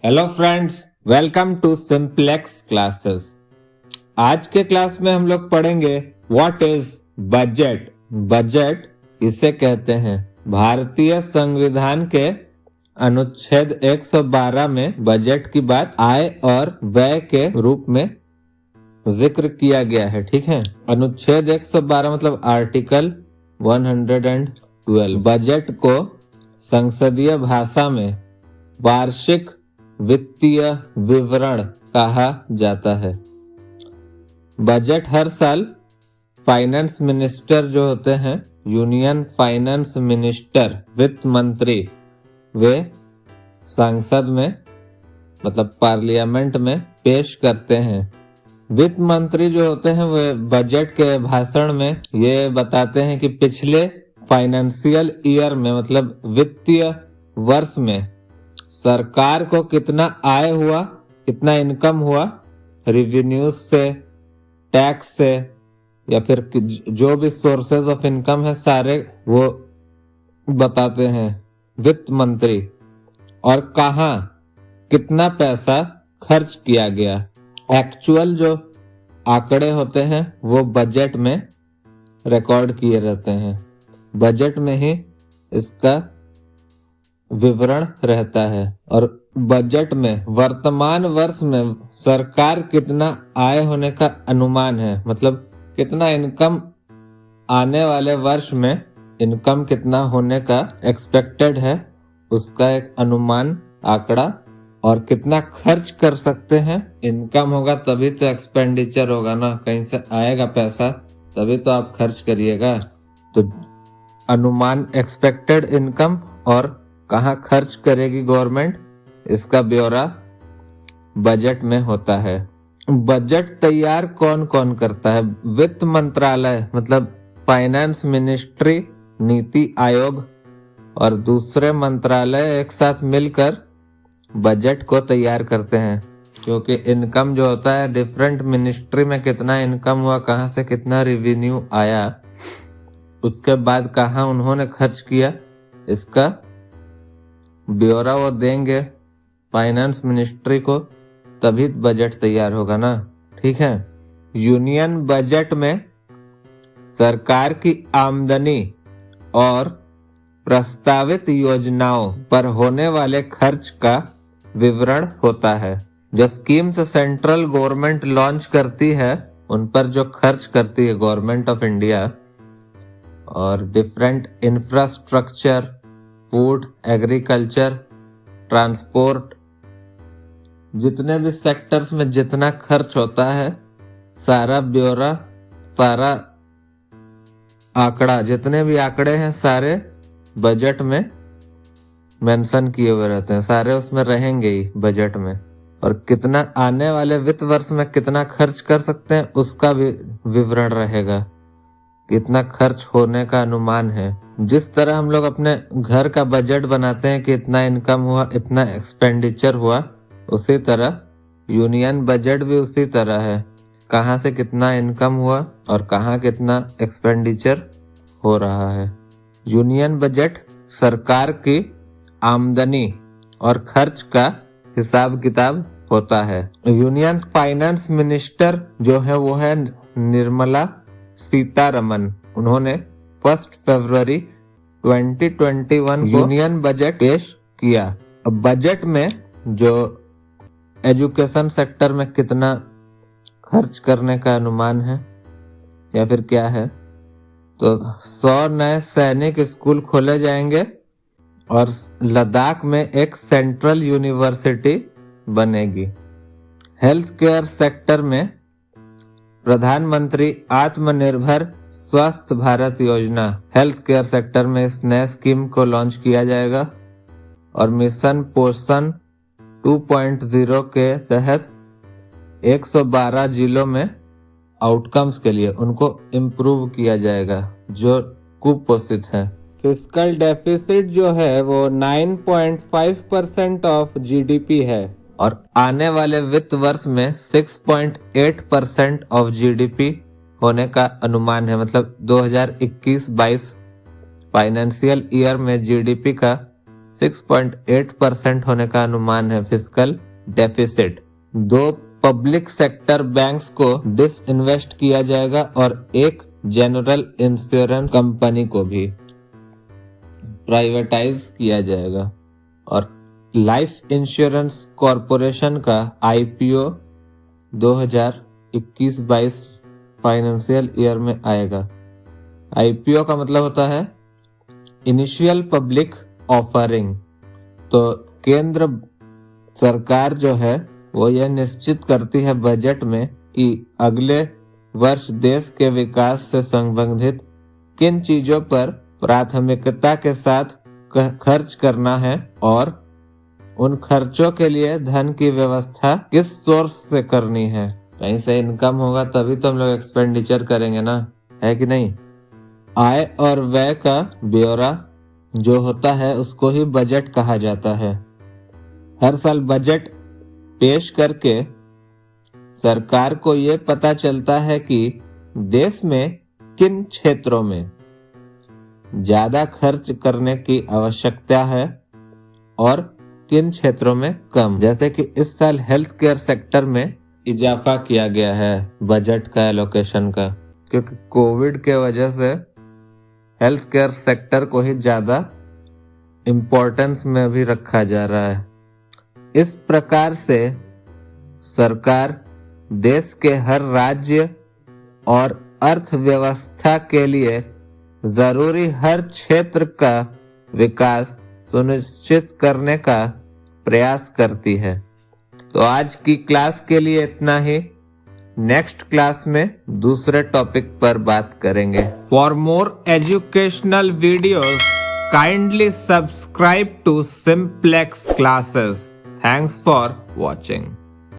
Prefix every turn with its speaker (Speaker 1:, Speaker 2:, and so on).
Speaker 1: Hello friends, welcome to simplex classes. आज के class में हम लोग पढ़ेंगे व्हाट इज बजट। बजट इसे कहते हैं। भारतीय संविधान के अनुच्छेद 112 में बजट की बात आय और व्यय के रूप में जिक्र किया गया है। ठीक है, अनुच्छेद 112 मतलब आर्टिकल 112। बजट को संसदीय भाषा में वार्षिक वित्तीय विवरण कहा जाता है। बजट हर साल फाइनेंस मिनिस्टर जो होते हैं, यूनियन फाइनेंस मिनिस्टर, वित्त मंत्री, वे संसद में मतलब पार्लियामेंट में पेश करते हैं। वित्त मंत्री जो होते हैं वे बजट के भाषण में ये बताते हैं कि पिछले फाइनेंशियल ईयर में मतलब वित्तीय वर्ष में सरकार को कितना आय हुआ, कितना इनकम हुआ, रिवेन्यूज से, टैक्स से या फिर जो भी सोर्सेज ऑफ इनकम है सारे वो बताते हैं वित्त मंत्री। और कहाँ कितना पैसा खर्च किया गया, एक्चुअल जो आंकड़े होते हैं वो बजट में रिकॉर्ड किए रहते हैं। बजट में ही इसका विवरण रहता है। और बजट में वर्तमान वर्ष में सरकार कितना आय होने का अनुमान है, मतलब कितना इनकम आने वाले वर्ष में इनकम कितना होने का एक्सपेक्टेड है, उसका एक अनुमान आंकड़ा। और कितना खर्च कर सकते हैं, इनकम होगा तभी तो एक्सपेंडिचर होगा ना, कहीं से आएगा पैसा तभी तो आप खर्च करिएगा। तो अनुमान एक्सपेक्टेड इनकम और कहाँ खर्च करेगी गवर्नमेंट, इसका ब्यौरा बजट में होता है। बजट तैयार कौन कौन करता है? वित्त मंत्रालय मतलब फाइनेंस मिनिस्ट्री, नीति आयोग और दूसरे मंत्रालय एक साथ मिलकर बजट को तैयार करते हैं। क्योंकि इनकम जो होता है डिफरेंट मिनिस्ट्री में कितना इनकम हुआ, कहाँ से कितना रेवेन्यू आया, उसके बाद कहाँ उन्होंने खर्च किया, इसका ब्यौरा वो देंगे फाइनेंस मिनिस्ट्री को, तभी बजट तैयार होगा ना। ठीक है, यूनियन बजट में सरकार की आमदनी और प्रस्तावित योजनाओं पर होने वाले खर्च का विवरण होता है। जो स्कीम्स सेंट्रल गवर्नमेंट लॉन्च करती है उन पर जो खर्च करती है गवर्नमेंट ऑफ इंडिया, और different infrastructure, food, agriculture, transport, जितने भी सेक्टर्स में जितना खर्च होता है सारा ब्यौरा, सारा आंकड़ा, जितने भी आंकड़े हैं सारे बजट में मेंशन किए हुए रहते हैं, सारे उसमें रहेंगे ही बजट में। और कितना आने वाले वित्त वर्ष में कितना खर्च कर सकते हैं उसका भी विवरण रहेगा, कितना खर्च होने का अनुमान है। जिस तरह हम लोग अपने घर का बजट बनाते हैं कि इतना इनकम हुआ, इतना एक्सपेंडिचर हुआ, उसी तरह यूनियन बजट भी उसी तरह है, कहाँ से कितना इनकम हुआ और कहाँ कितना एक्सपेंडिचर हो रहा है। यूनियन बजट सरकार की आमदनी और खर्च का हिसाब किताब होता है। यूनियन फाइनेंस मिनिस्टर जो है वो है निर्मला सीतारमन। उन्होंने 1 फरवरी 2021 को यूनियन बजट पेश किया। अब बजट में जो एजुकेशन सेक्टर में कितना खर्च करने का अनुमान है या फिर क्या है, तो 100 नए सैनिक स्कूल खोले जाएंगे और लद्दाख में एक सेंट्रल यूनिवर्सिटी बनेगी। हेल्थ केयर सेक्टर में प्रधानमंत्री आत्मनिर्भर स्वस्थ भारत योजना, हेल्थ केयर सेक्टर में इस नए स्कीम को लॉन्च किया जाएगा। और मिशन पोषण 2.0 के तहत 112 जिलों में आउटकम्स के लिए उनको इम्प्रूव किया जाएगा जो कुपोषित है। फिस्कल डेफिसिट जो है वो 9.5% ऑफ जीडीपी है और आने वाले वित्त वर्ष में 6.8% ऑफ जीडीपी होने का अनुमान है। मतलब 2021-22 फाइनेंशियल ईयर में जीडीपी का 6.8% होने का अनुमान है fiscal deficit. 2 public sector banks को डिसइन्वेस्ट किया जाएगा और एक जनरल इंश्योरेंस कंपनी को भी प्राइवेटाइज किया जाएगा और लाइफ इंश्योरेंस कॉरपोरेशन का आईपीओ 2021-22 फाइनेंशियल ईयर में आएगा। आईपीओ का मतलब होता है इनिशियल पब्लिक ऑफरिंग। तो केंद्र सरकार जो है वो यह निश्चित करती है बजट में कि अगले वर्ष देश के विकास से संबंधित किन चीजों पर प्राथमिकता के साथ खर्च करना है और उन खर्चों के लिए धन की व्यवस्था किस सोर्स से करनी है। कहीं से इनकम होगा तभी तो हम लोग एक्सपेंडिचर करेंगे ना, है कि नहीं। आय और व्यय का ब्यौरा जो होता है उसको ही बजट कहा जाता है। हर साल बजट पेश करके सरकार को ये पता चलता है कि देश में किन क्षेत्रों में ज्यादा खर्च करने की आवश्यकता है और किन क्षेत्रों में कम। जैसे कि इस साल हेल्थ केयर सेक्टर में इजाफा किया गया है बजट का एलोकेशन का, क्योंकि कोविड के वजह से हेल्थ केयर सेक्टर को ही ज्यादा इम्पोर्टेंस में भी रखा जा रहा है। इस प्रकार से सरकार देश के हर राज्य और अर्थव्यवस्था के लिए जरूरी हर क्षेत्र का विकास सुनिश्चित करने का प्रयास करती है। तो आज की क्लास के लिए इतना ही। नेक्स्ट क्लास में दूसरे टॉपिक पर बात करेंगे। For more educational videos kindly subscribe to simplex classes. Thanks for watching.